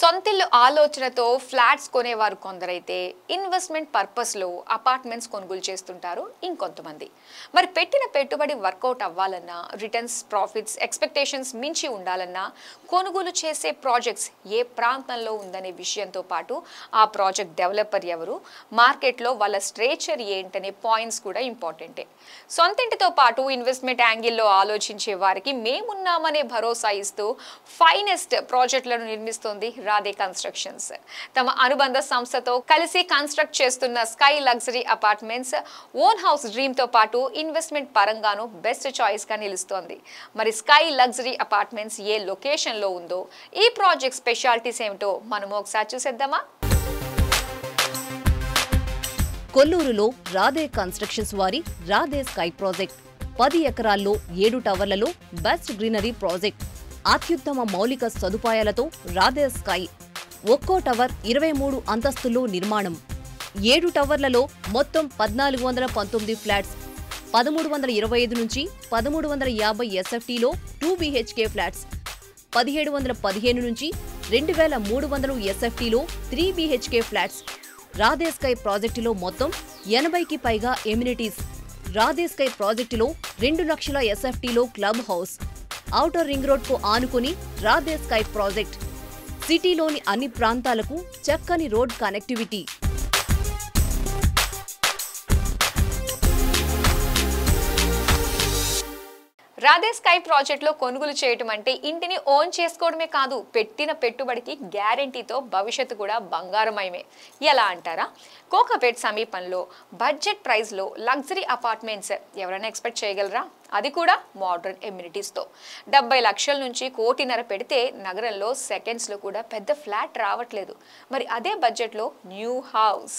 సొంతిల్లు ఆలోచనతో ఫ్లాట్స్ కొనేవారు కొందరైతే ఇన్వెస్ట్మెంట్ పర్పస్లో అపార్ట్మెంట్స్ కొనుగోలు చేస్తుంటారు ఇంకొంతమంది. మరి పెట్టిన పెట్టుబడి వర్కౌట్ అవ్వాలన్నా, రిటర్న్స్ ప్రాఫిట్స్ ఎక్స్పెక్టేషన్స్ మించి ఉండాలన్నా కొనుగోలు చేసే ప్రాజెక్ట్స్ ఏ ప్రాంతంలో ఉందనే విషయంతో పాటు ఆ ప్రాజెక్ట్ డెవలపర్ ఎవరు, మార్కెట్లో వాళ్ళ స్ట్రేచర్ ఏంటనే పాయింట్స్ కూడా ఇంపార్టెంటే. సొంతింటితో పాటు ఇన్వెస్ట్మెంట్ యాంగిల్లో ఆలోచించే వారికి మేమున్నామనే భరోసా ఇస్తూ ఫైనెస్ట్ ప్రాజెక్టులను నిర్మిస్తోంది రాధే కన్స్ట్రక్షన్స్. తమ అనుబంధ సంస్థతో కలిసి కన్స్ట్రక్ట్ చేస్తున్న sky luxury apartments own house dream తో పాటు ఇన్వెస్ట్మెంట్ పరంగాను బెస్ట్ చాయిస్ గా నిలుస్తోంది. మరి స్కై లగ్జరీ అపార్ట్మెంట్స్ ఏ లొకేషన్ లో ఉందో, ఈ ప్రాజెక్ట్ స్పెషాలిటీస్ ఏమిటో మనము ఒకసారి చూసేద్దామా? కొల్లూరులో రాధే కన్స్ట్రక్షన్స్ వారి రాధే స్కై ప్రాజెక్ట్ 10 ఎకరాల్లో 7 టవర్లలో బెస్ట్ గ్రీనరీ ప్రాజెక్ట్. అత్యుత్తమ మౌలిక సదుపాయాలతో రాధే స్కై. ఒక్కో టవర్ 23 అంతస్తుల్లో నిర్మాణం. 7 టవర్లలో మొత్తం 1419 ఫ్లాట్స్. 1325 నుంచి 1350 ఎస్ఎఫ్టీలో 2 BHK ఫ్లాట్స్. 1715 నుంచి 2300 ఎస్ఎఫ్టీలో 3 BHK ఫ్లాట్స్. రాధే స్కై ప్రాజెక్టులో మొత్తం 80కి పైగా ఎమ్యూనిటీస్. రాధే స్కై ప్రాజెక్టులో 2 లక్షల ఎస్ఎఫ్టీలో club house. Outer ring road కు ఆనుకుని రాధే స్కై ప్రాజెక్ట్. సిటీలోని అన్ని ప్రాంతాలకు చక్కని road connectivity. Radhe sky project లో కొనుగోలు చేయటం అంటే ఇంటిని ఓన్ చేసుకోవడమే కాదు, పెట్టిన పెట్టుబడికి గ్యారెంటీతో భవిష్యత్తు కూడా బంగారమయమే. ఎలా అంటారా? కోకాపేట్ సమీపంలో బడ్జెట్ ప్రైస్ లో లగ్జరీ అపార్ట్మెంట్స్ ఎవరైనా ఎక్స్పెక్ట్ చేయగలరా? అది కూడా మోడర్న్ ఎమ్యూనిటీస్తో. 70 లక్షల నుంచి 1.5 కోటి పెడితే నగరంలో సెకండ్స్లో కూడా పెద్ద ఫ్లాట్ రావట్లేదు. మరి అదే బడ్జెట్లో new house,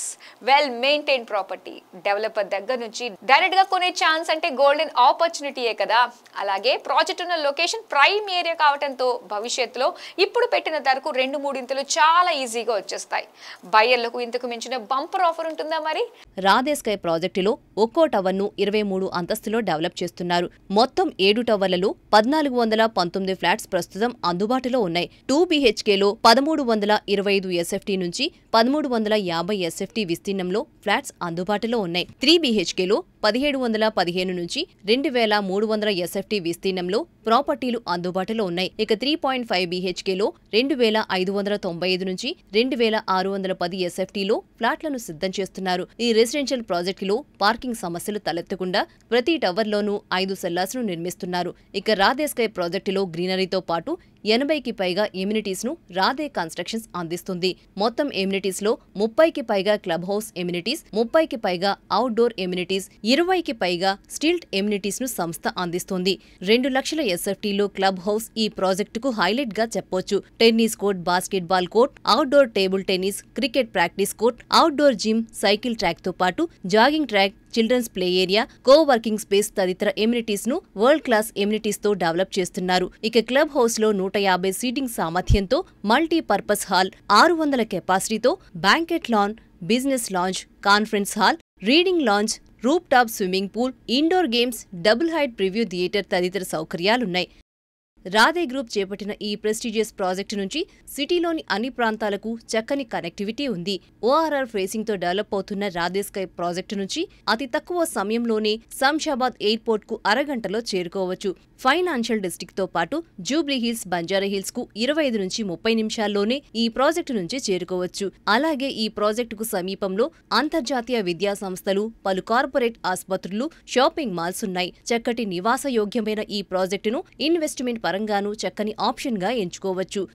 well maintain property, developer దగ్గర నుంచి డైరెక్ట్గా కొనే ఛాన్స్ అంటే గోల్డెన్ ఆపర్చునిటీయే కదా. అలాగే ప్రాజెక్ట్ ఉన్న లొకేషన్ ప్రైమ్ ఏరియా కావడంతో భవిష్యత్తులో ఇప్పుడు పెట్టిన ధరకు 2-3 ఇంతలు చాలా ఈజీగా వచ్చేస్తాయి. బయ్యర్లకు ఇంతకు మించిన బంపర్ ఆఫర్ ఉంటుందా మరి? రాధే స్కై ప్రాజెక్టులో ఒక్కో టవర్ను 23 అంతస్తులో డెవలప్ చేస్తున్నారు. మొత్తం 7 టవర్లలో 1419 ఫ్లాట్స్ ప్రస్తుతం అందుబాటులో ఉన్నాయి. 2 BHKలో 1325 ఎస్ఎఫ్టీ నుంచి 1350 ఎస్ఎఫ్టీ విస్తీర్ణంలో ఫ్లాట్స్ అందుబాటులో ఉన్నాయి. 3 BHKలో 1715 నుంచి 2300 ఎస్ఎఫ్టీ విస్తీర్ణంలో ప్రాపర్టీలు అందుబాటులో ఉన్నాయి. ఇక 3.5 BHKలో 2595 నుంచి 2610 ఎస్ఎఫ్టీలో ఫ్లాట్లను సిద్ధం చేస్తున్నారు. ఈ రెసిడెన్షియల్ ప్రాజెక్టులో పార్కింగ్ సమస్యలు తలెత్తకుండా ప్రతి టవర్లోనూ 5 సెల్లార్స్ ను నిర్మిస్తున్నారు. ఇక రాధే స్కై ప్రాజెక్టులో గ్రీనరీతో పాటు 80కి పైగా ఎమ్యూనిటీస్ ను రాధే కన్స్ట్రక్షన్స్ అందిస్తుంది. మొత్తం ఎమ్యూనిటీస్ లో 30కి పైగా క్లబ్ హౌస్ ఎమ్యూనిటీస్, 30కి పైగా అవుట్డోర్ ఎమ్యూనిటీస్, 20కి పైగా స్టిల్ట్ ఎమ్యూనిటీస్ ను సంస్థ అందిస్తుంది. 2 లక్షల ఎస్ఎఫ్టీలో క్లబ్ హౌస్ ఈ ప్రాజెక్టుకు హైలైట్ గా చెప్పొచ్చు. Tennis court, basketball court, outdoor table tennis, cricket practice court, outdoor gym, cycle track తో పాటు jogging track, children's play area, coworking space తదితర ఎమ్యూనిటీస్ ను వరల్డ్ క్లాస్ ఎమ్యూనిటీస్ తో డెవలప్ చేస్తున్నారు. ఇక క్లబ్ హౌస్ లో 150 సీటింగ్ సామర్థ్యంతో మల్టీపర్పస్ హాల్, 600 కెపాసిటీతో banquet lawn, business lounge, conference hall, reading lounge, roof top swimming pool, indoor games, double height preview theatre తదితర సౌకర్యాలున్నాయి. రాధే గ్రూప్ చేపట్టిన ఈ ప్రెస్టీజియస్ ప్రాజెక్టు నుంచి సిటీలోని అన్ని ప్రాంతాలకు చక్కని కనెక్టివిటీ ఉంది. ORR ఫేసింగ్ తో డెవలప్ అవుతున్న రాధే స్కై ప్రాజెక్టు నుంచి అతి తక్కువ సమయంలోనే శంషాబాద్ ఎయిర్పోర్ట్ కు అరగంటలో చేరుకోవచ్చు. ఫైనాన్షియల్ డిస్ట్రిక్ట్ తో పాటు జూబ్లీ హిల్స్, బంజారా హిల్స్ కు 25 నుంచి 30 నిమిషాల్లోనే ఈ ప్రాజెక్టు నుంచి చేరుకోవచ్చు. అలాగే ఈ ప్రాజెక్టుకు సమీపంలో అంతర్జాతీయ విద్యా సంస్థలు, పలు కార్పొరేట్ ఆసుపత్రులు, షాపింగ్ మాల్స్ ఉన్నాయి. చక్కటి నివాసయోగ్యమైన ఈ ప్రాజెక్టును ఇన్వెస్ట్మెంట్ పరంగానూ చక్కని ఆప్షన్ గా ఎంచుకోవచ్చు.